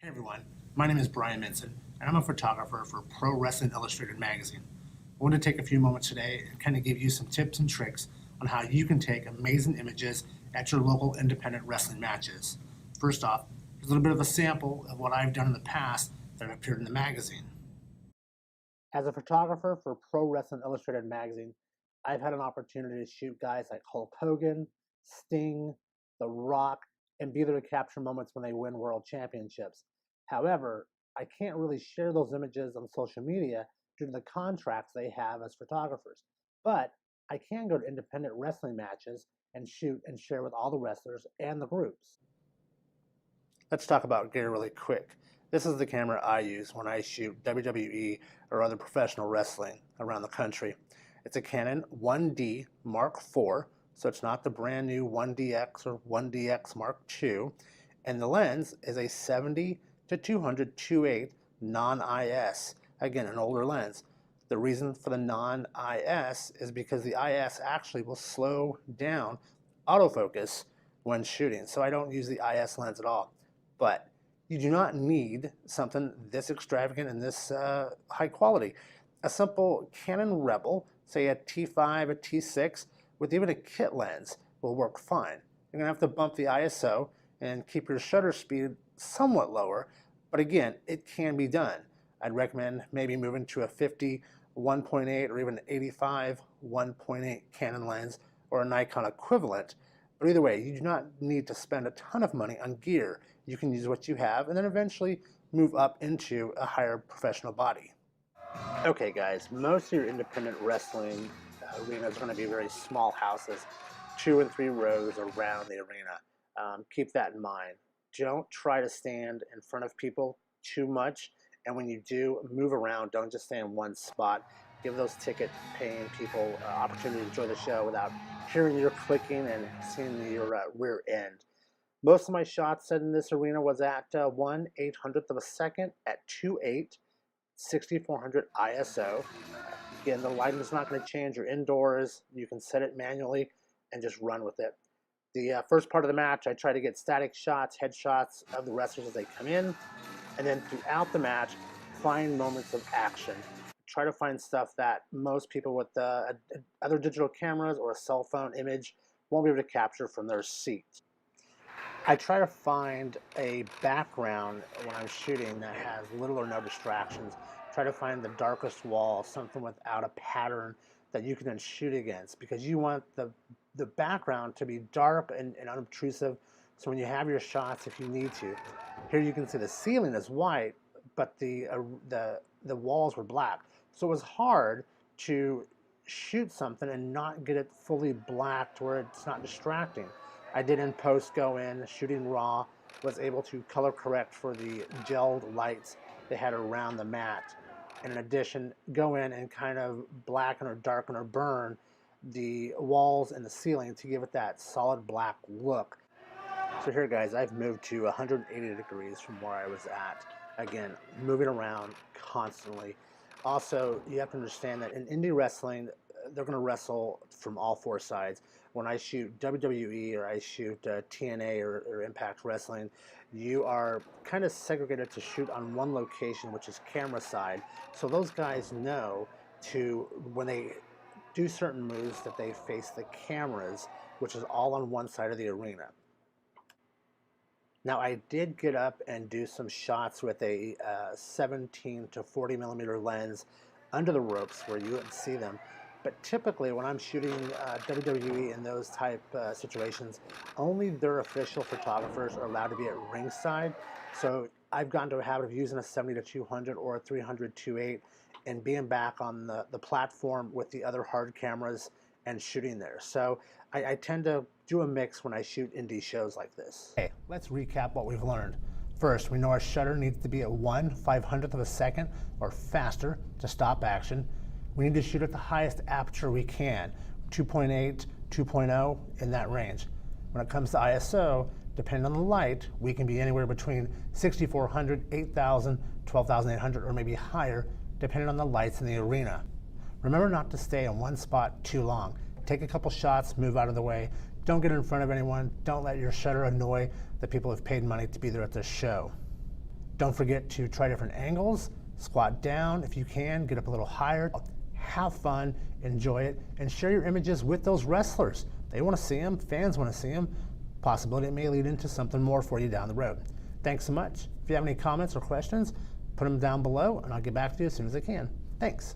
Hey everyone, my name is Brian Minson, and I'm a photographer for Pro Wrestling Illustrated magazine. I want to take a few moments today and kind of give you some tips and tricks on how you can take amazing images at your local independent wrestling matches. First off, here's a little bit of a sample of what I've done in the past that have appeared in the magazine. As a photographer for Pro Wrestling Illustrated magazine, I've had an opportunity to shoot guys like Hulk Hogan, Sting, The Rock, and be there to capture moments when they win world championships. However, I can't really share those images on social media due to the contracts they have as photographers. But I can go to independent wrestling matches and shoot and share with all the wrestlers and the groups. Let's talk about gear really quick. This is the camera I use when I shoot WWE or other professional wrestling around the country. It's a Canon 1D Mark IV, so it's not the brand new 1DX or 1DX Mark II, and the lens is a 70 to 200 2.8 non-IS, again an older lens. The reason for the non-IS is because the IS actually will slow down autofocus when shooting, so I don't use the IS lens at all. But you do not need something this extravagant and this high quality. A simple Canon Rebel, say a T5, a T6, with even a kit lens will work fine. You're gonna have to bump the ISO and keep your shutter speed somewhat lower, but again, it can be done. I'd recommend maybe moving to a 50 1.8 or even an 85 1.8 Canon lens or a Nikon equivalent. But either way, you do not need to spend a ton of money on gear. You can use what you have and then eventually move up into a higher professional body. Okay guys, most of your independent wrestling arenas are going to be very small houses, 2 and 3 rows around the arena. Keep that in mind. Don't try to stand in front of people too much, and when you do, move around. Don't just stay in one spot. Give those ticket paying people opportunity to enjoy the show without hearing your clicking and seeing your rear end. Most of my shots set in this arena was at 1/800th of a second at 2.8, 6400 ISO. Again, the lighting is not going to change. You're indoors. You can set it manually and just run with it. The first part of the match, I try to get static shots, headshots of the wrestlers as they come in. And then throughout the match, find moments of action. Try to find stuff that most people with other digital cameras or a cell phone image won't be able to capture from their seat. I try to find a background when I'm shooting that has little or no distractions. Try to find the darkest wall, something without a pattern that you can then shoot against, because you want the background to be dark and unobtrusive, so when you have your shots, if you need to. Here you can see the ceiling is white, but the walls were black. So it was hard to shoot something and not get it fully black to where it's not distracting. I did in post go in, shooting raw, was able to color correct for the gelled lights they had around the mat. And in addition, go in and kind of blacken or darken or burn the walls and the ceiling to give it that solid black look. So here guys, I've moved to 180 degrees from where I was at. Again, moving around constantly. Also, you have to understand that in indie wrestling, they're going to wrestle from all 4 sides. When I shoot WWE or I shoot TNA or Impact Wrestling, you are kind of segregated to shoot on one location, which is camera side. So those guys know to, when they do certain moves, that they face the cameras, which is all on one side of the arena. Now I did get up and do some shots with a 17 to 40 millimeter lens under the ropes where you wouldn't see them. But typically when I'm shooting WWE in those type situations, only their official photographers are allowed to be at ringside. So I've gotten to a habit of using a 70 to 200 or a 300 2.8 and being back on the platform with the other hard cameras and shooting there. So I tend to do a mix when I shoot indie shows like this. Okay, let's recap what we've learned. First, we know our shutter needs to be at 1/500th of a second or faster to stop action. We need to shoot at the highest aperture we can, 2.8, 2.0, in that range. When it comes to ISO, depending on the light, we can be anywhere between 6400, 8000, 12800, or maybe higher, depending on the lights in the arena. Remember not to stay in one spot too long. Take a couple shots, move out of the way. Don't get in front of anyone. Don't let your shutter annoy the people who've paid money to be there at this show. Don't forget to try different angles, squat down if you can, get up a little higher. Have fun, enjoy it, and share your images with those wrestlers. They want to see them, fans want to see them. Possibility it may lead into something more for you down the road. Thanks so much. If you have any comments or questions, put them down below and I'll get back to you as soon as I can. Thanks.